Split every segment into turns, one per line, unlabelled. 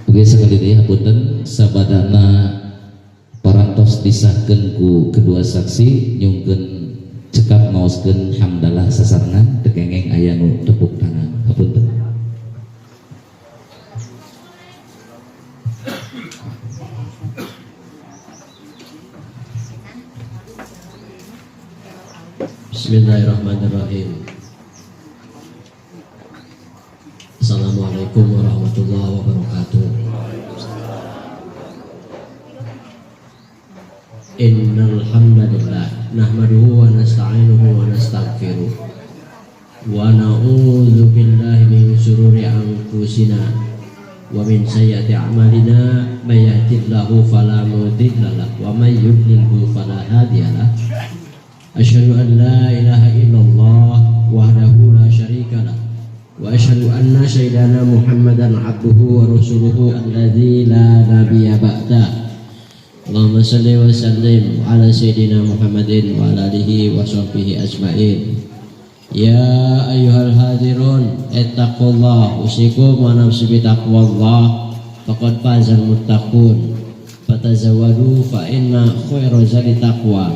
Oke, sekali lagi hapunten sabadana parantos disahkeun ku kedua saksi nyungkeun cekap ngaoskeun hamdalah sasarengan tekengeng aya nu tepuk tangan. Hapunten.
Bismillahirrahmanirrahim. Assalamualaikum warahmatullahi wabarakatuh. Innal hamdalillah nahmaduhu wa nasta'inuhu wa nastaghfiruh wa na'udzu billahi min shururi anfusina wa min sayyiati a'malina may yahdihillahu fala mudilla lahu wa may yudlilhu fala hadiyalah. Asyhadu an la ilaha illallah wahdahu la syarika lah wa asyhadu anna sayyidana Muhammadan abduhu wa rasuluhu alladzi la nabiyya ba'da. Allahumma salli wa sallim ala sayyidina Muhammadin wa ala alihi wa sahbihi ajma'in. Ya ayyuhal hadirun ittaqullah usikum wa nafsi bi taqwallah faqad fazal muttaqun fatazawwadu fa inna khairaz zadi taqwa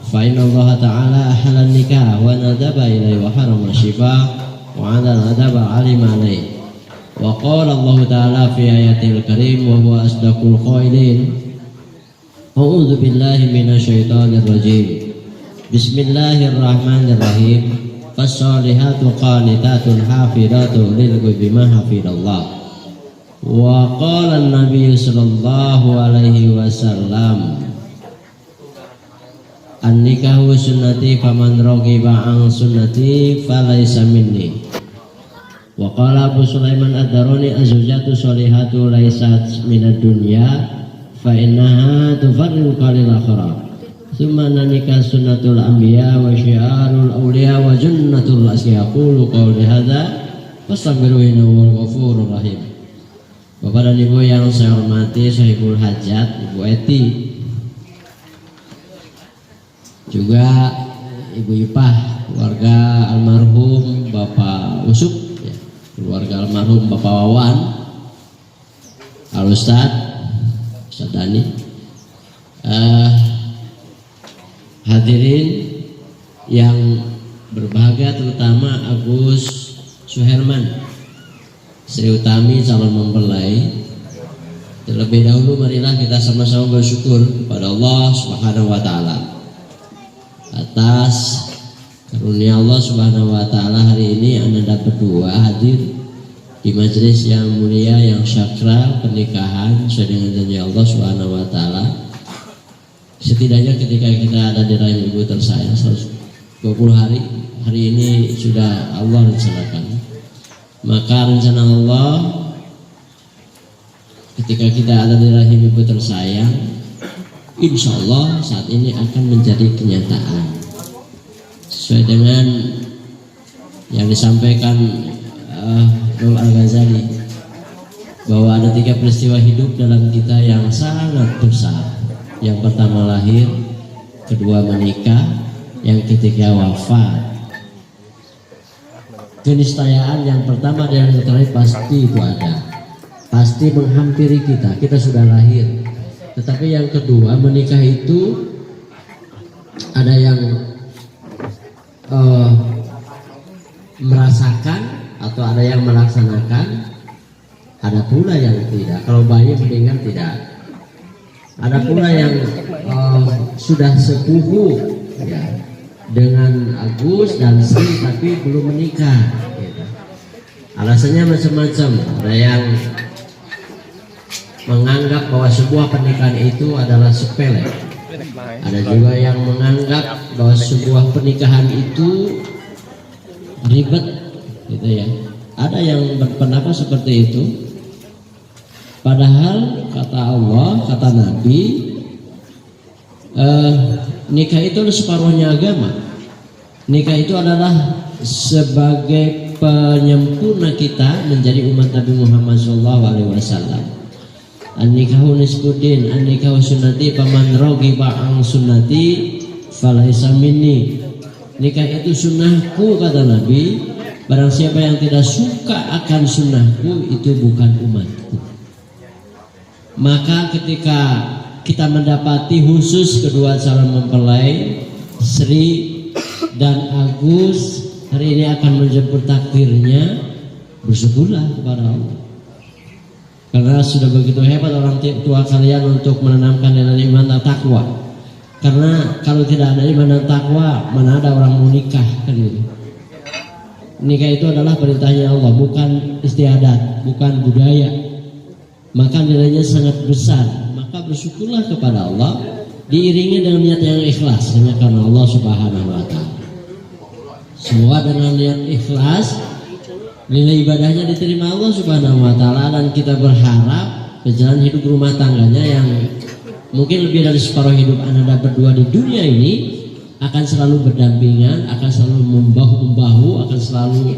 fa inna Allah ta'ala ahlan nikah wa nadaba ilaihi wa harama shifa wa 'ala adaba alima alaihi wa qala Allah ta'ala fi ayatil karim wa huwa asdaqul qailin. A'udzu billahi minasyaitonir rajim. Bismillahirrahmanirrahim. Fassolihatu qanitatun hafidatu lil ghaibi ma hafidallah. Wa qala an-nabiy sallallahu alaihi wasallam an-nikahu sunnati faman raghiba an sunnati falaysa minni. Wa qala Abu Sulaiman ad-Darani az-zawjatu sholihatu laysat minad dunya fa innaha tufarriqu qalil akhirah. Tsumma nikah sunnatul anbiya wa syiarul awliya wa jannatul asya. Qulu qawli hadza fastaghfiru innahu ghafurur rahim. Bapak dan Ibu yang saya hormati, Sahibul Hajat, Ibu Eti, juga Ibu Ipah, keluarga almarhum Bapak Usuk, ya, keluarga almarhum Bapak Wawan, Al-Ustadz Dani, hadirin yang berbahagia, terutama Agus Suherman, Sri Utami calon mempelai. Terlebih dahulu marilah kita sama-sama bersyukur kepada Allah Subhanahu wa taala atas karunia Allah Subhanahu wa taala. Hari ini Anda berdua hadir di majelis yang mulia, yang syakra, pernikahan sesuai dengan janji Allah Subhanahu wa taala. Setidaknya ketika kita ada di rahim ibu tersayang 120 hari ini sudah Allah rencanakan. Maka rencana Allah ketika kita ada di rahim ibu tersayang, insya Allah saat ini akan menjadi kenyataan sesuai dengan yang disampaikan Imam Al-Ghazali, bahwa ada 3 peristiwa hidup dalam kita yang sangat besar. Yang pertama lahir, kedua menikah, yang ketiga wafat. Keniscayaan yang pertama dan yang terakhir pasti itu ada, pasti menghampiri kita. Kita sudah lahir, tetapi yang kedua menikah itu ada yang merasakan atau ada yang melaksanakan, ada pula yang tidak. Kalau bayi mendengar tidak, ada pula yang sudah sepupu, ya, dengan Agus dan Sri tapi belum menikah, gitu. Alasannya macam-macam. Ada yang menganggap bahwa sebuah pernikahan itu adalah sepele, ada juga yang menganggap bahwa sebuah pernikahan itu ribet, gitu ya. Ada yang berpendapat seperti itu. Padahal kata Allah, kata Nabi, nikah itu adalah separuhnya agama. Nikah itu adalah sebagai penyempurna kita menjadi umat Nabi Muhammad SAW. An-nikahu nisbuddin, an-nikahu sunnati, paman raghiba an sunnati falaisa minni. Nikah itu sunnahku kata Nabi, barang siapa yang tidak suka akan sunnahku itu bukan umatku. Maka ketika kita mendapati khusus kedua calon mempelai Sri dan Agus hari ini akan menjemput takdirnya, bersyukurlah kepada Allah. Karena sudah begitu hebat orang tua kalian untuk menanamkan nilai iman dan takwa. Karena kalau tidak ada iman dan takwa, mana ada orang mau nikah kan gitu. Nikah itu adalah perintahnya Allah, bukan istiadat, bukan budaya. Maka nilainya sangat besar. Maka bersyukurlah kepada Allah, diiringi dengan niat yang ikhlas hanya karena Allah Subhanahu wa taala. Semua dengan niat ikhlas, nilai ibadahnya diterima Allah Subhanahu wa taala, dan kita berharap berjalan hidup rumah tangganya yang mungkin lebih dari separuh hidup Anda berdua di dunia ini akan selalu berdampingan, akan selalu membahu-membahu, akan selalu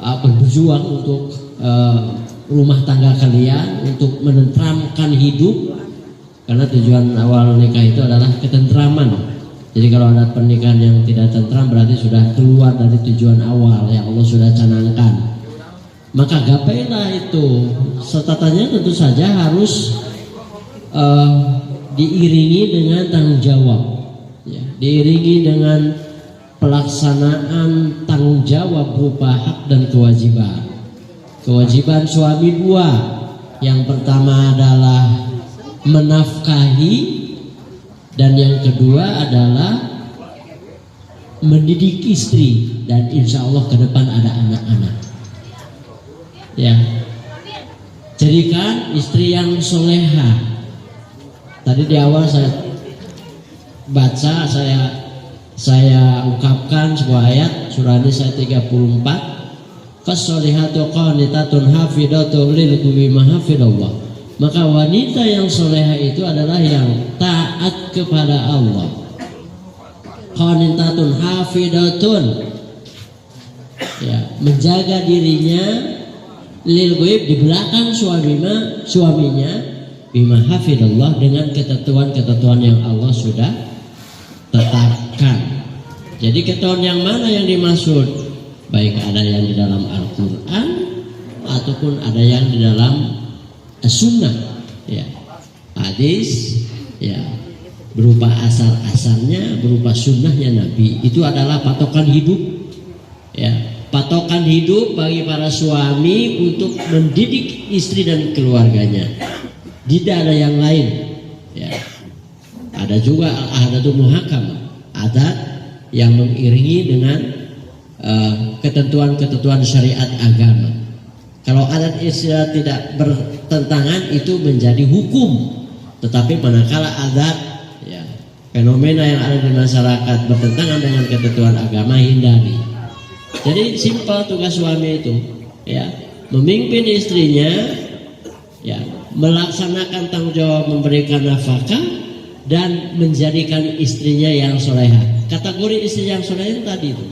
berjuang untuk rumah tangga kalian, untuk menenteramkan hidup. Karena tujuan awal nikah itu adalah ketentraman. Jadi kalau ada pernikahan yang tidak tentram berarti sudah keluar dari tujuan awal yang Allah sudah canangkan. Maka gapailah itu. Catatannya tentu saja harus diiringi dengan tanggung jawab, ya, diiringi dengan pelaksanaan tanggung jawab berupa hak dan kewajiban. Kewajiban suami dua, yang pertama adalah menafkahi, dan yang kedua adalah mendidik istri, dan insya Allah ke depan ada anak-anak. Ya, jadikan istri yang soleha. Tadi di awal saya baca, saya ungkapkan sebuah ayat surah Nisa 34, fasolihatu qanitatun hafidatun lil ghaibi mahafidallah. Maka wanita yang soleha itu adalah yang taat kepada Allah. Qanitatun hafidatun, ya, menjaga dirinya lil ghaib, di belakang suaminya bima hafidallah, dengan ketentuan-ketentuan yang Allah sudah tetapkan. Jadi ketentuan yang mana yang dimaksud? Baik ada yang di dalam Al-Quran ataupun ada yang di dalam Sunnah, ya, hadis, ya, berupa asar-asarnya, berupa sunnahnya Nabi. Itu adalah patokan hidup, ya, patokan hidup bagi para suami untuk mendidik istri dan keluarganya. Tidak ada yang lain, ya. Ada juga al-ahdatul muhakamah, adat yang mengiringi dengan ketentuan-ketentuan syariat agama. Kalau adat istiadat tidak bertentangan itu menjadi hukum. Tetapi manakala adat, ya, fenomena yang ada di masyarakat bertentangan dengan ketentuan agama, hindari. Jadi simpel tugas suami itu, ya, memimpin istrinya, ya, melaksanakan tanggung jawab memberikan nafkah dan menjadikan istrinya yang soleha. Kategori istri yang soleha itu tadi itu,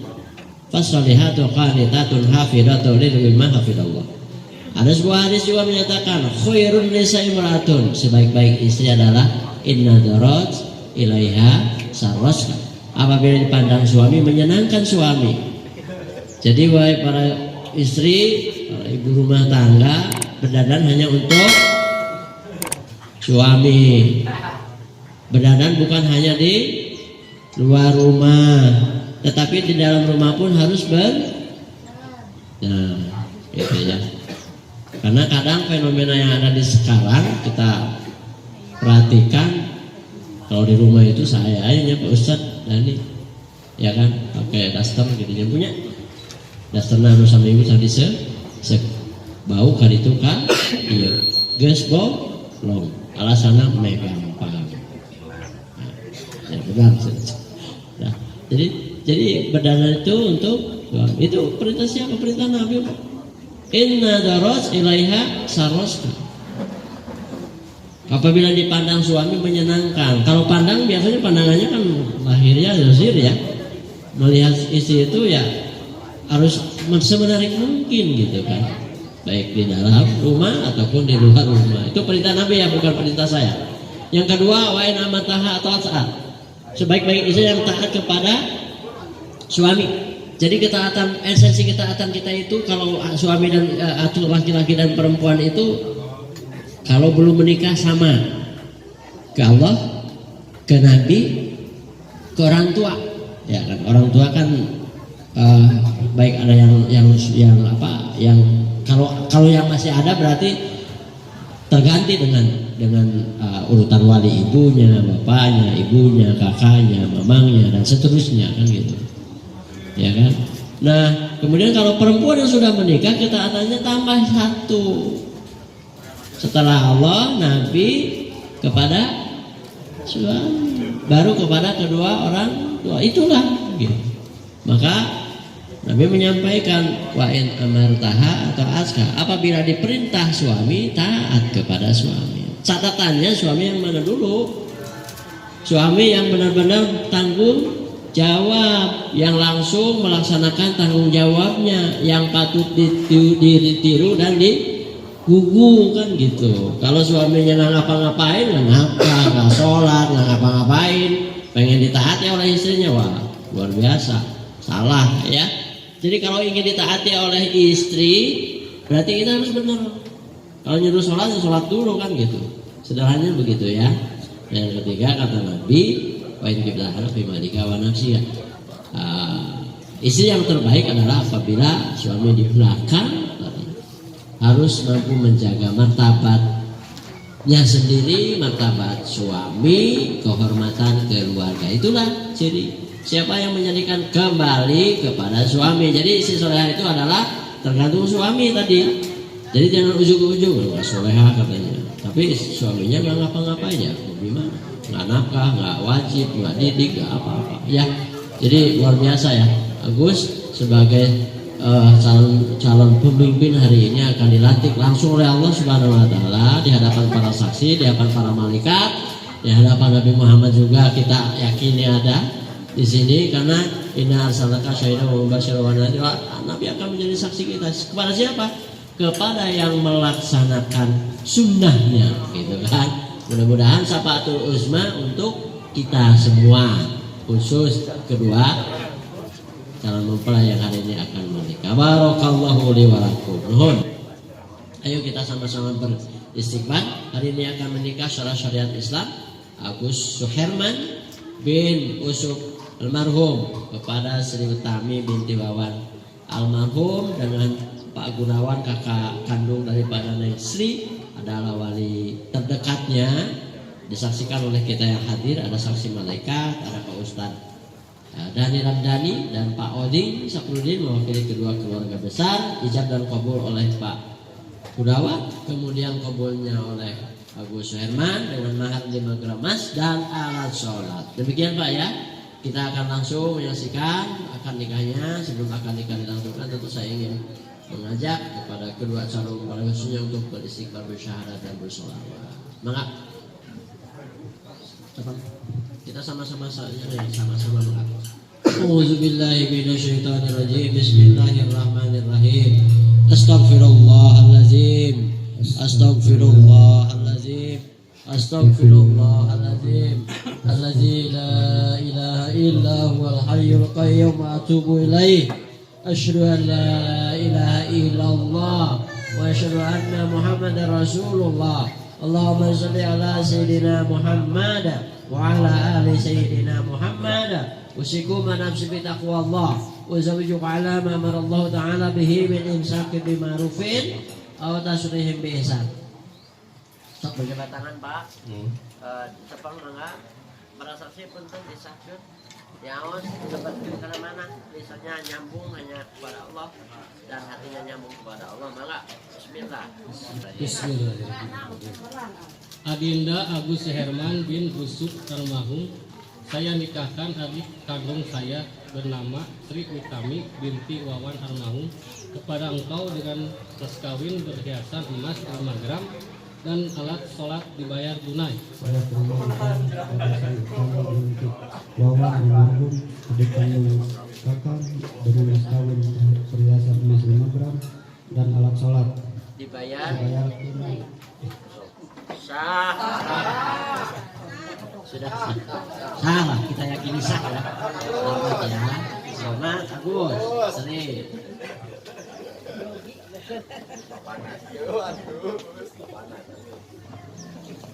fasolihatu qanitatun hafidatun lil ghaibi mahafidallah. Ada sebuah hadis juga menyatakan khairun nisa imratun, sebaik-baik istri adalah inna daraj ilaiha sarrasna, apabila dipandang suami menyenangkan suami. Jadi wahai para istri, para ibu rumah tangga, berdandan hanya untuk suami. Berdandan bukan hanya di luar rumah, tetapi di dalam rumah pun harus nah, gitu ya. Karena kadang fenomena yang ada di sekarang kita perhatikan, kalau di rumah itu saya aja Pak Ustadz Dani, ya kan, pakai daster gitu, yang punya daster nanu sama ibu tadi bau kali itu kan, iya, gesbol long, alasannya megang paham. Ya benar. Nah, jadi berdandan itu untuk itu perintah siapa? Perintah Nabi. Inna daraj ilaiha sarrasna. Apabila dipandang suami menyenangkan. Kalau pandang biasanya pandangannya kan lahirnya zahir ya. Melihat istri itu ya harus semenarik mungkin gitu kan, baik di dalam rumah ataupun di luar rumah. Itu perintah Nabi ya, bukan perintah saya. Yang kedua, wa in amataha atau taat. Sebaik-baik istri yang taat kepada suami. Jadi ketaatan, esensi ketaatan kita itu kalau suami dan atau laki-laki dan perempuan itu kalau belum menikah sama ke Allah, ke Nabi, ke orang tua. Ya kan, orang tua kan baik ada yang kalau yang masih ada berarti terganti dengan urutan wali ibunya, bapaknya, ibunya, kakaknya, mamangnya dan seterusnya kan gitu. Ya kan? Nah, kemudian kalau perempuan yang sudah menikah ketaatannya tambah satu. Setelah Allah, Nabi kepada suami, baru kepada kedua orang tua. Itulah gitu. Maka Nabi menyampaikan wa in amartaha atau aska, apabila diperintah suami taat kepada suami. Catatannya suami yang mana dulu? Suami yang benar-benar tanggung jawab, yang langsung melaksanakan tanggung jawabnya, yang patut ditiru dan digugu kan gitu. Kalau suaminya nggak ngapa-ngapain, nggak sholat, nggak ngapa-ngapain, pengen ditaati oleh istrinya, wah luar biasa, salah ya. Jadi kalau ingin ditaati oleh istri, berarti kita harus benar. Kalau nyuruh sholat, ya sholat dulu kan gitu. Sederhananya begitu ya. Yang ketiga kata Nabi, wa in kiblaha fi malika wa nafsiha. Istri yang terbaik adalah apabila suami di belakang harus mampu menjaga martabatnya sendiri, martabat suami, kehormatan keluarga. Itulah ciri. Siapa yang menjadikan kembali kepada suami. Jadi si solehah itu adalah tergantung suami tadi. Jadi jangan ujung-ujung nggak solehah katanya, tapi suaminya nggak ngapa-ngapain ya, gimana? Nggak nafkah, nggak wajib, nggak didik, nggak apa-apa. Ya, jadi luar biasa ya. Agus sebagai calon pemimpin hari ini akan dilantik langsung oleh Allah Subhanahu Wa Taala di hadapan para saksi, di hadapan para malaikat, di hadapan Nabi Muhammad juga kita yakini ada di sini karena inna arsalnaka syahidan wa mubasyiran wa nadhira. Nabi akan menjadi saksi kita kepada siapa? Kepada yang melaksanakan sunnahnya, gitu kan. Mudah-mudahan syafaatul uzma untuk kita semua, khusus kedua calon mempelai yang hari ini akan menikah. Barakallahu li wa lakum. Nuhun. Ayo kita sama-sama beristighfar. Hari ini akan menikah secara syariat Islam Agus Suherman bin Usuk almarhum kepada Sri Utami binti Wawan almarhum dengan Pak Gunawan kakak kandung daripada Neng Sri adalah wali terdekatnya, disaksikan oleh kita yang hadir. Ada saksi malaikat, ada Pak Ustadz Dani Ramdhani dan Pak Oding Saprudin mewakili kedua keluarga besar. Ijab dan kabul oleh Pak Gunawan, kemudian kabulnya oleh Agus Suherman dengan mahar 5 gram emas dan alat sholat. Demikian Pak ya. Kita akan langsung menyaksikan akad nikahnya. Sebelum akad nikah dilangsungkan, tentu saya ingin mengajak kepada kedua calon mempelai khususnya untuk beristighfar, bersyahadat dan bersolawat. Maka kita sama-sama mengatakan A'udzubillahi minasyaitonirrajim. Bismillahirrahmanirrahim. Astaghfirullahalazim. Astaghfirullahalazim. Astaghfirullahalazim. Allazi la ilaha illa huwal hayyul qayyum wa atubu ilaih. Asyhadu an la ilaha illallah wa asyhadu anna Muhammadar Rasulullah. Allahumma shalli ala sayyidina Muhammad wa ala ali sayyidina Muhammad. Usikum nafsi bi taqwallah wa zawjuka ala ma amara Allah ta'ala bihi min imsaki bi ma'rufin aw tasrihim bi ihsan. Sok berjabat tangan Pak. Cepang mangga. Transaksi penting disahkan. Yaos dapat karena mana lisannya nyambung hanya kepada Allah dan hatinya nyambung kepada Allah. Maka bismillah.
Adinda Agus Suherman bin Usuk almarhum, saya nikahkan adik kandung saya bernama Sri Utami binti Wawan almarhum kepada engkau dengan mas kawin berhiasan emas 5 gram dan alat sholat dibayar tunai.
Saya permohonkan kepada saya kami untuk Wawan almarhum adik kandung kakak dengan mas kawin perhiasan emas 5 gram dan alat sholat
Dibayar
tunai.
sah. Sudah sah. Salah, kita yakini sah ya. Selamat ya. Selamat Agus. Seri.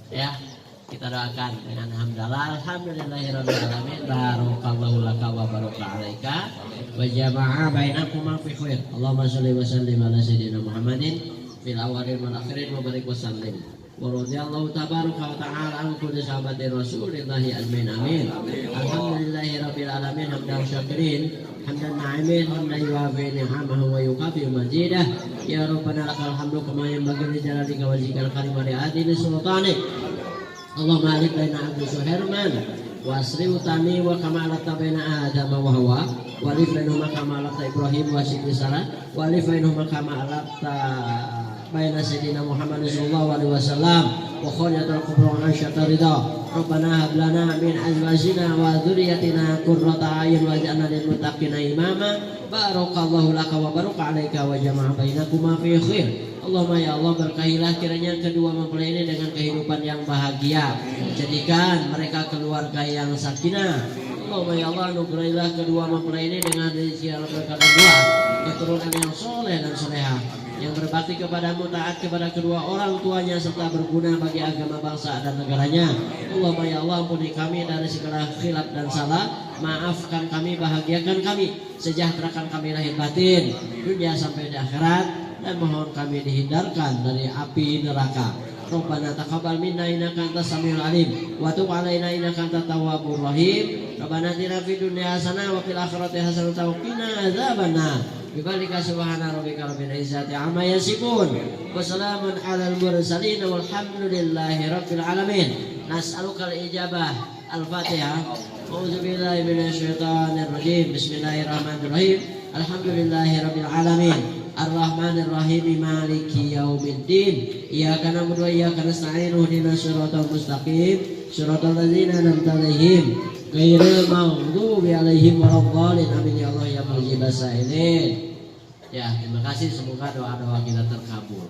Ya, kita doakan dengan hamdalah alhamdulillahirabbil alamin barakallahu laka wa baraka alaika wa jama'a bainakuma fi khair. Allahumma shalli wa sallim ala sayyidina Muhammadin fil awwalin wal akhirin wa barik wa sallim. Wa radhiyallahu tabaraka wa ta'ala an kulli sahabati rasulillahi ajmain amin. Alhamdulillahirabbil alamin hamdan syakirin hamdan na'imin hamdan yuwafi ni'amahu wa yukafi majidah. Ya Rabbana lakal hamdu kama yanbaghi li jalalika wajhikal karim wa li adili sultanik. Allahumma alif baina Agus Suherman wa asri utami wa kama alata baina Adam wa Hawa wa alif bainahuma kama alata Ibrahim wa Siti Sarah wa alif bainahuma kama alata baina Sayyidina Muhammad sallallahu alaihi wasallam wa khaliyatul kubra wa asyata ridha. Rabbana hab lana min azwajina wa dzurriyyatina qurrata a'yun waj'alna lil muttaqina imama. Barakallahu laka wa baraka alaika wa jama'a bainakuma fi khair. Allahumma ya Allah, berkahilah kiranya kedua mempelai ini dengan kehidupan yang bahagia. Jadikan mereka keluarga yang sakinah. Allahumma ya Allah, anugerahilah kedua mempelai ini dengan rezeki yang berkah dan buah, keturunan yang soleh dan soleha, yang berbakti kepadamu, taat kepada kedua orang tuanya, serta berguna bagi agama bangsa dan negaranya. Allahumma ya Allah, ampuni kami dari segala khilaf dan salah. Maafkan kami, bahagiakan kami, sejahterakan kami lahir batin, dunia sampai di akhirat, dan mohon kami dihindarkan dari api neraka. Rabbana taqabbal minna innaka antas samiul alim wa tub alaina innaka antat tawwabur rahim. Rabbana atina fid dunya hasanah wa fil akhirati hasanah wa qina adzabannar. Bibalika subhana rabbika rabbil izzati amma yasifun wa salamun alal mursalin walhamdulillahi rabbil alamin. Nas'alukal ijabah. Al-Fatihah. A'udzubillahi minasyaitonir rajim. Bismillahirrahmanirrahim. Alhamdulillahirabbil alamin. Ar-Rahmanir Rahim Maliki Yaumiddin. Iyyaka na'budu wa iyyaka nasta'in. Ihdinas siratal mustaqim. Siratal ladzina an'amta 'alaihim ghairil maghdubi 'alaihim waladdallin. Amin ya Allah ya mujibas sa'ilin. Ya, terima kasih, semoga doa-doa kita terkabul.